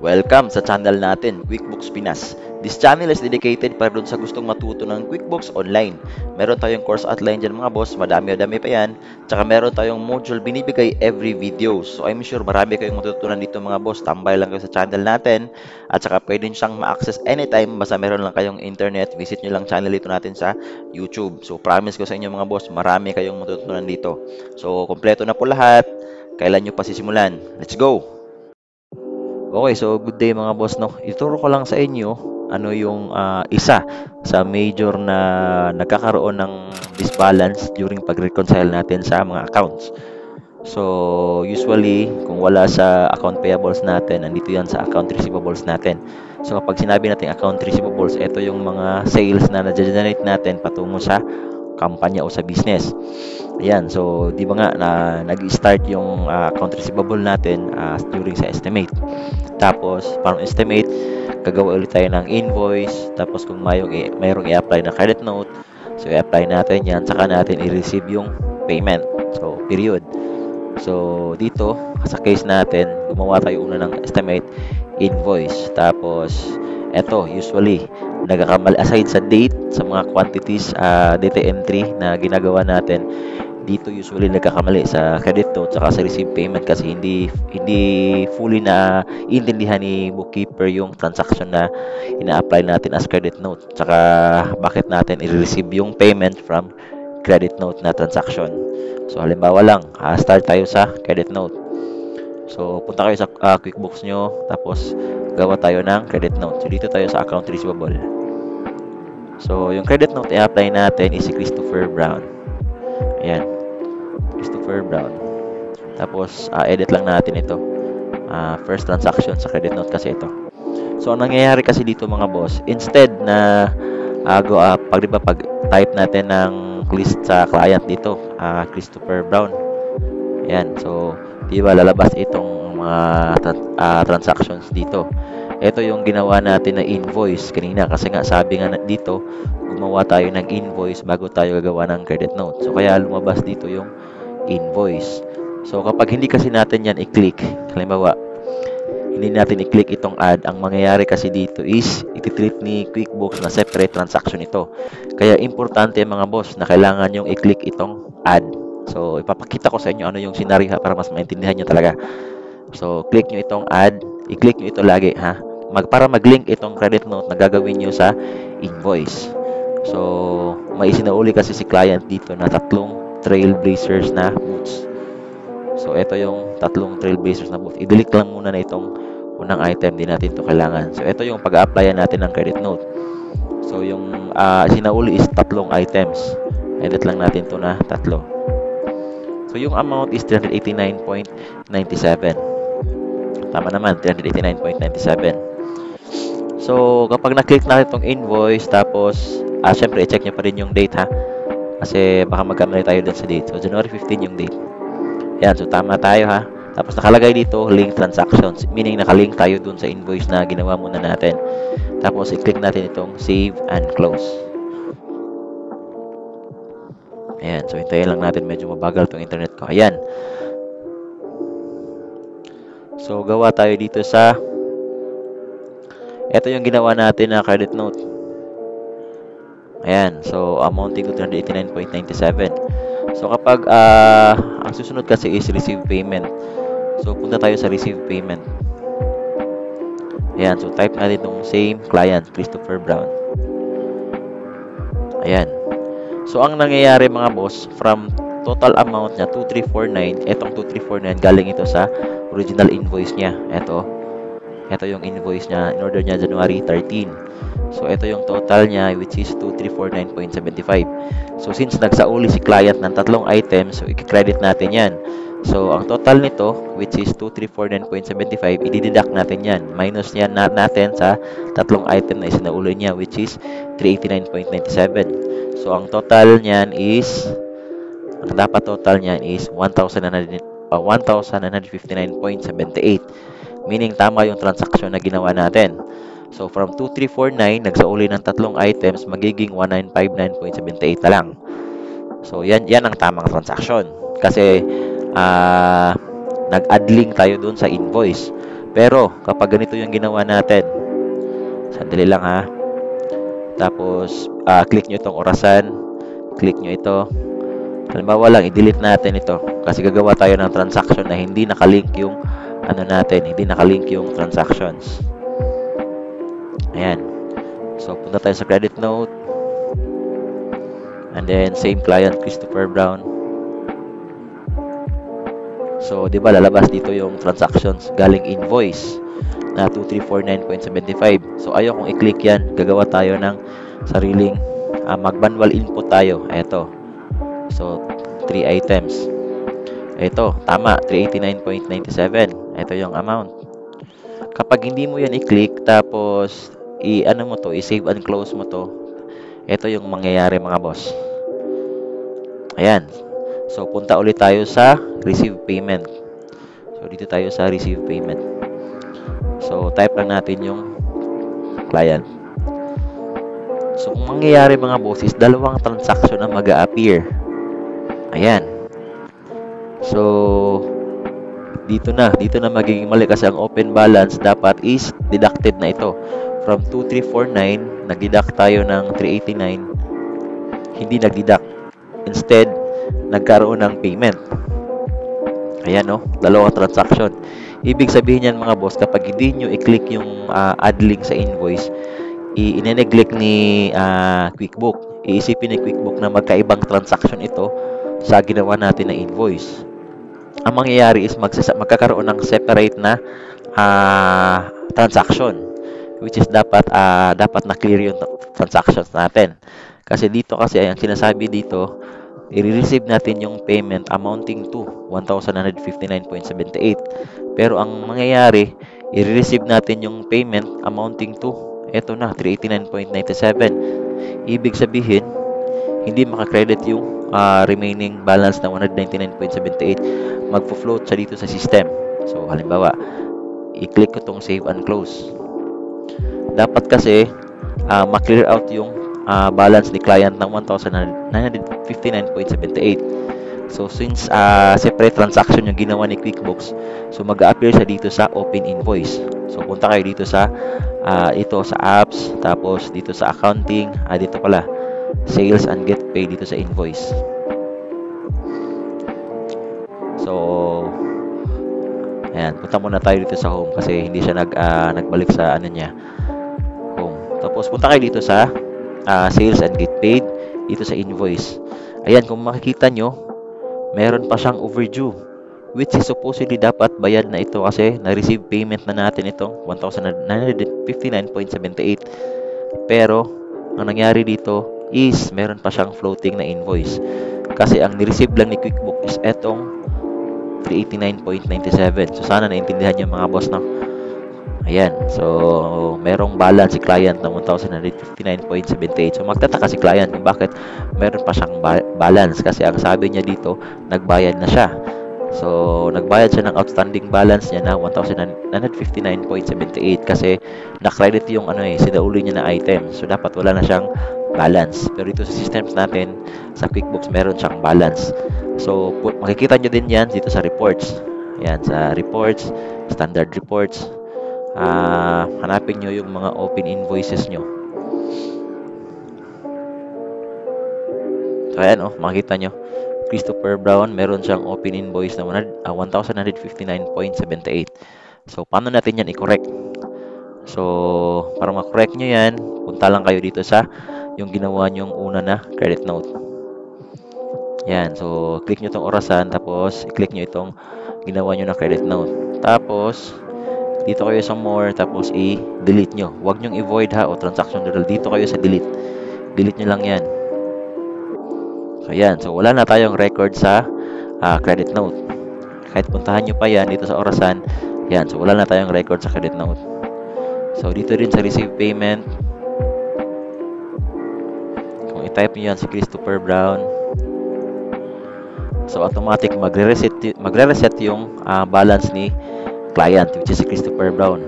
Welcome sa channel natin, QuickBooks Pinas. This channel is dedicated para dun sa gustong matuto ng QuickBooks online. Meron tayong course outline dyan mga boss, madami-dami pa yan. Tsaka meron tayong module binibigay every video. So I'm sure marami kayong matutunan dito mga boss. Tambay lang kayo sa channel natin. At saka pwede nyo siyang ma-access anytime. Basta meron lang kayong internet, visit nyo lang channel ito natin sa YouTube. So promise ko sa inyo mga boss, marami kayong matutunan dito. So kompleto na po lahat. Kailan nyo pa sisimulan? Let's go! Okay, so good day mga boss, no. Ituro ko lang sa inyo ano yung isa sa major na nagkakaroon ng disbalance during pag-reconcile natin sa mga accounts. So, usually, kung wala sa account payables natin, nandito yan sa account receivables natin. So, kapag sinabi natin account receivables, ito yung mga sales na na-generate natin patungo sa kampanya o sa business. Ayan, so di ba nga na nag-start yung account receivable natin during sa estimate. Tapos, parang estimate, gagawa ulit tayo ng invoice. Tapos, kung mayroong i-apply na credit note, so i-apply natin yan, saka natin i-receive yung payment. So, period. So, dito, sa case natin, gumawa tayo una ng estimate, invoice. Tapos, eto, usually, nagkakamali aside sa date, sa mga quantities, data entry na ginagawa natin, dito usually nagkakamali sa credit note saka sa receive payment kasi hindi fully na intindihan ni bookkeeper yung transaction na ina-apply natin as credit note saka bakit natin i-receive yung payment from credit note na transaction. So halimbawa lang, start tayo sa credit note. So punta kayo sa QuickBooks nyo, tapos gawa tayo ng credit note. So dito tayo sa account receivable. So yung credit note i-apply natin is si Christopher Brown. Ayan, Christopher Brown. Tapos, edit lang natin ito. First transaction sa credit note kasi ito. So, ang nangyayari kasi dito mga boss, instead na pag type natin ng list sa client dito, Christopher Brown. Ayan, so, di ba lalabas itong mga transactions dito. Ito yung ginawa natin na invoice kanina kasi nga sabi nga dito, gumawa tayo ng invoice bago tayo gagawa ng credit note. So, kaya lumabas dito yung invoice. So, kapag hindi kasi natin yan i-click, halimbawa, hindi natin i-click itong add, ang mangyayari kasi dito is, iti-treat ni QuickBooks na separate transaction ito. Kaya, importante mga boss na kailangan yung i-click itong add. So, ipapakita ko sa inyo ano yung scenario para mas maintindihan nyo talaga. So, click nyo itong add, i-click nyo ito lagi, ha? Para mag-link itong credit note na gagawin nyo sa invoice. So, may isinauli kasi si client dito na tatlong trailblazers na boots. So, ito yung tatlong trailblazers na boots. I-delete lang muna na itong unang item, di natin ito kailangan. So, ito yung pag-applyan natin ng credit note. So, yung sinauli is tatlong items. Edit lang natin ito na tatlo. So, yung amount is 389.97. Tama naman, 389.97. So, kapag na-click natin itong invoice, tapos, syempre, i-check nyo pa rin yung date, ha? Kasi, baka magkamali tayo dun sa date. So, January 15 yung date. Ayan, so, tama tayo, ha? Tapos, nakalagay dito, link transactions. Meaning, nakalink tayo dun sa invoice na ginawa muna natin. Tapos, i-click natin itong save and close. Ayan, so, hintayin lang natin. Medyo mabagal itong internet ko. Ayan. So, gawa tayo dito sa ito yung ginawa natin na credit note. Ayan. So, amounting to 389.97. So, kapag ang susunod kasi is receive payment. So, punta tayo sa receive payment. Ayan. So, type natin itong same client, Christopher Brown. Ayan. So, ang nangyayari mga boss, from total amount niya, 2349, etong 2349, galing ito sa original invoice niya. Ito yung invoice niya, in order niya January 13. So, ito yung total niya, which is 2349.75. So, since nagsauli si client ng tatlong items, so, i-credit natin yan. So, ang total nito, which is 2349.75, i-deduct natin yan. Minus yan natin sa tatlong item na isinauli niya, which is 389.97. So, ang total niyan is, ang dapat total niyan is 1,959.78. Meaning, tama yung transaction na ginawa natin. So, from 2349, nagsauli ng tatlong items, magiging 1959.78 na lang. So, yan ang tamang transaction. Kasi, nag-add link tayo dun sa invoice. Pero, kapag ganito yung ginawa natin, sandali lang ha. Tapos, click nyo itong orasan. Click nyo ito. Halimbawa lang, i-delete natin ito. Kasi gagawa tayo ng transaction na hindi nakalink yung ano natin, hindi nakalink yung transactions. Ayan. So, punta tayo sa credit note. And then, same client, Christopher Brown. So, di ba, lalabas dito yung transactions galing invoice na 2349.75. So, ayaw kong i-click yan. Gagawa tayo ng sariling mag-manual input tayo. Ito. So, 3 items. Ito, tama, 389.97. Ito yung amount. Kapag hindi mo yan i-click, tapos i-ano mo to, i-save and close mo to, ito yung mangyayari mga boss. Ayan. So, punta ulit tayo sa receive payment. So, dito tayo sa receive payment. So, type lang natin yung client. So, kung mangyayari mga boss is dalawang transaction na mag-a-appear. Ayan. So, dito na magiging mali kasi ang open balance dapat is deducted na ito. From 2349, nag-deduct tayo ng 389. Hindi nag-deduct. Instead, nagkaroon ng payment. Ayan, no? Dalawang transaction. Ibig sabihin yan mga boss, kapag hindi nyo i-click yung add link sa invoice, i-neglect ni QuickBook. Iisipin ni QuickBook na magkaibang transaction ito sa ginawa natin na invoice. Ang mangyayari is magkakaroon ng separate na transaction, which is dapat na clear yung transactions natin. Kasi dito kasi ang sinasabi dito, i-receive natin yung payment amounting to 1,959.78. Pero ang mangyayari, i-receive natin yung payment amounting to eto na 389.97. Ibig sabihin, hindi maka-credit yung remaining balance na 199.78. Magfo-float siya dito sa system. So, halimbawa, i-click ko tong save and close. Dapat kasi ma-clear out yung balance ni client ng 1,959.78. So, since separate transaction yung ginawa ni QuickBooks, so mag-a-appear siya dito sa open invoice. So, punta kayo dito sa ito sa apps, tapos dito sa accounting, dito pala, sales and get paid dito sa invoice. So, ayan, punta muna tayo dito sa home kasi hindi siya nagbalik sa ano niya, home. Tapos, punta kayo dito sa sales and get paid dito sa invoice. Ayan, kung makikita nyo, meron pa siyang overdue, which is supposedly dapat bayad na ito kasi na-receive payment na natin itong 1,959.78. Pero, ang nangyari dito is meron pa siyang floating na invoice. Kasi ang ni-receive lang ni QuickBook is etong 389.97. So, sana naintindihan niyo mga boss, no? Ayan. So, merong balance si client na 1,959.78. So, magtataka si client kung bakit meron pa siyang balance. Kasi ang sabi niya dito, nagbayad na siya. So, nagbayad siya ng outstanding balance niya na 1,959.78 kasi na-credit yung sinauli niya na item. So, dapat wala na siyang balance. Pero dito sa systems natin, sa QuickBooks, meron siyang balance. So, makikita nyo din yan dito sa reports. Ayan, sa reports, standard reports. Hanapin nyo yung mga open invoices nyo. So, ayan, makikita nyo. Christopher Brown, meron siyang open invoice na 1,959.78. So, paano natin yan i-correct? So, para ma-correct nyo yan, punta lang kayo dito sa yung ginawa nyong una na credit note. Yan. So, click nyo itong orasan, tapos i-click nyo itong ginawa nyo na credit note. Tapos, dito kayo sa more, tapos i-delete nyo. Huwag nyong i-void o transaction journal. Dito kayo sa delete. Delete nyo lang yan. So, yan. So, wala na tayong record sa credit note. Kahit puntahan nyo pa yan dito sa orasan, yan. So, wala na tayong record sa credit note. So, dito rin sa receive payment, kung i-type nyo yan si Christopher Brown, so, automatic magre-reset yung balance ni client, which is si Christopher Brown.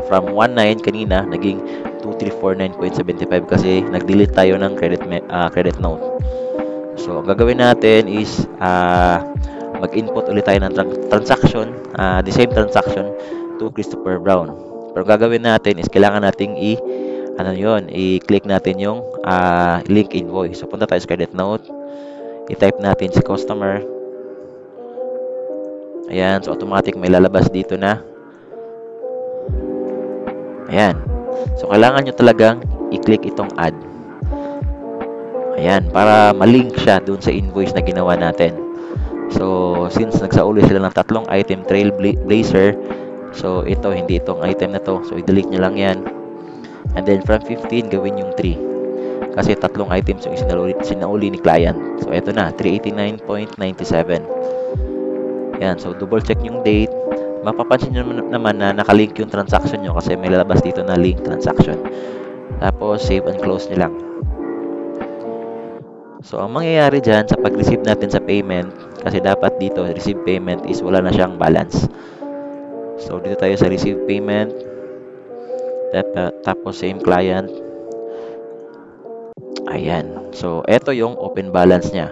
From 19 kanina, naging 2349.75 kasi nag-delete tayo ng credit note. So, ang gagawin natin is mag-input ulit tayo ng transaction, the same transaction, to Christopher Brown. Pero gagawin natin is kailangan nating i-click natin yung link invoice. So punta tayo sa credit note, i-type natin si customer. Ayan, so automatic may lalabas dito na. Ayan. So kailangan nyo talagang i-click itong add. Ayan, para malink siya dun sa invoice na ginawa natin. So since nagsauli sila ng tatlong item Trailblazer, so ito, hindi itong item na to. So i-delete nyo lang yan. And then from 15, gawin yung 3. Kasi tatlong items yung sinauli ni client. So ito na, 389.97. Yan, so double check yung date. Mapapansin nyo naman na nakalink yung transaction nyo kasi may lalabas dito na link transaction. Tapos save and close nyo lang. So ang mangyayari dyan sa pag-receive natin sa payment, kasi dapat dito receive payment is wala na siyang balance. So dito tayo sa receive payment, tapos same client. Ayan, so eto yung open balance nya.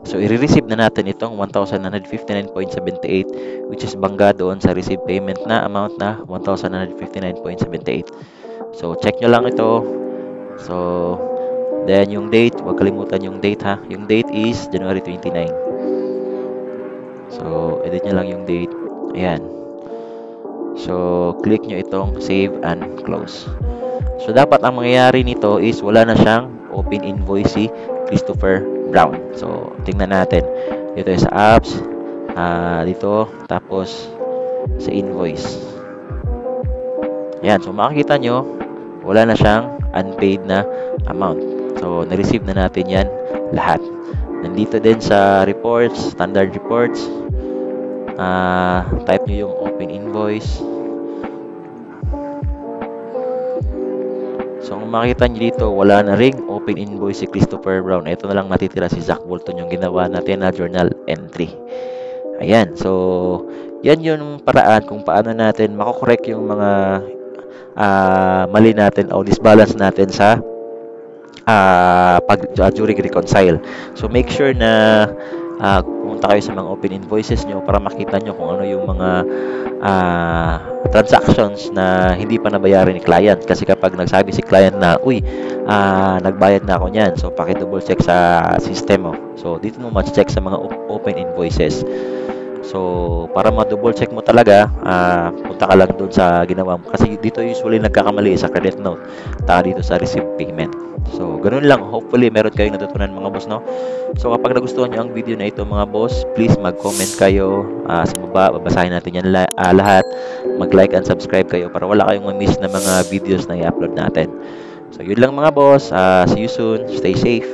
So i-receive na natin itong 1,959.78, which is bangga doon sa receive payment na amount na 1,959.78. So check nyo lang ito. So then yung date, huwag kalimutan yung date ha. Yung date is January 29. So edit nyo lang yung date. Ayan. So click nyo itong save and close. So dapat ang mangyayari nito is wala na siyang open invoice si Christopher Brown. So tingnan natin. Dito sa apps, dito, tapos sa invoice. Ayan, so makikita nyo wala na siyang unpaid na amount. So na-receive na natin yan lahat. Nandito din sa reports, standard reports, type nyo yung open invoice. So kung makita nyo dito, wala na ring open invoice si Christopher Brown. Ito na lang natitira si Zach Bolton yung ginawa natin na journal entry. Ayan, so yan yung paraan kung paano natin makokorek yung mga mali natin o disbalance natin sa during reconcile. So make sure na pumunta kayo sa mga open invoices nyo para makita nyo kung ano yung mga transactions na hindi pa nabayaran ni client. Kasi kapag nagsabi si client na, uy, nagbayad na ako niyan, so paki-double check sa system mo. So dito mo ma-check sa mga open invoices. So para ma-double check mo talaga, punta ka lang doon sa ginawa mo. Kasi dito usually nagkakamali sa credit note, dito sa receive payment. So ganun lang. Hopefully meron kayong natutunan mga boss, no? So kapag nagustuhan nyo ang video na ito mga boss, please mag-comment kayo sa baba. Babasahin natin yan lahat. Mag-like and subscribe kayo para wala kayong ma-miss na mga videos na i-upload natin. So yun lang mga boss. See you soon. Stay safe.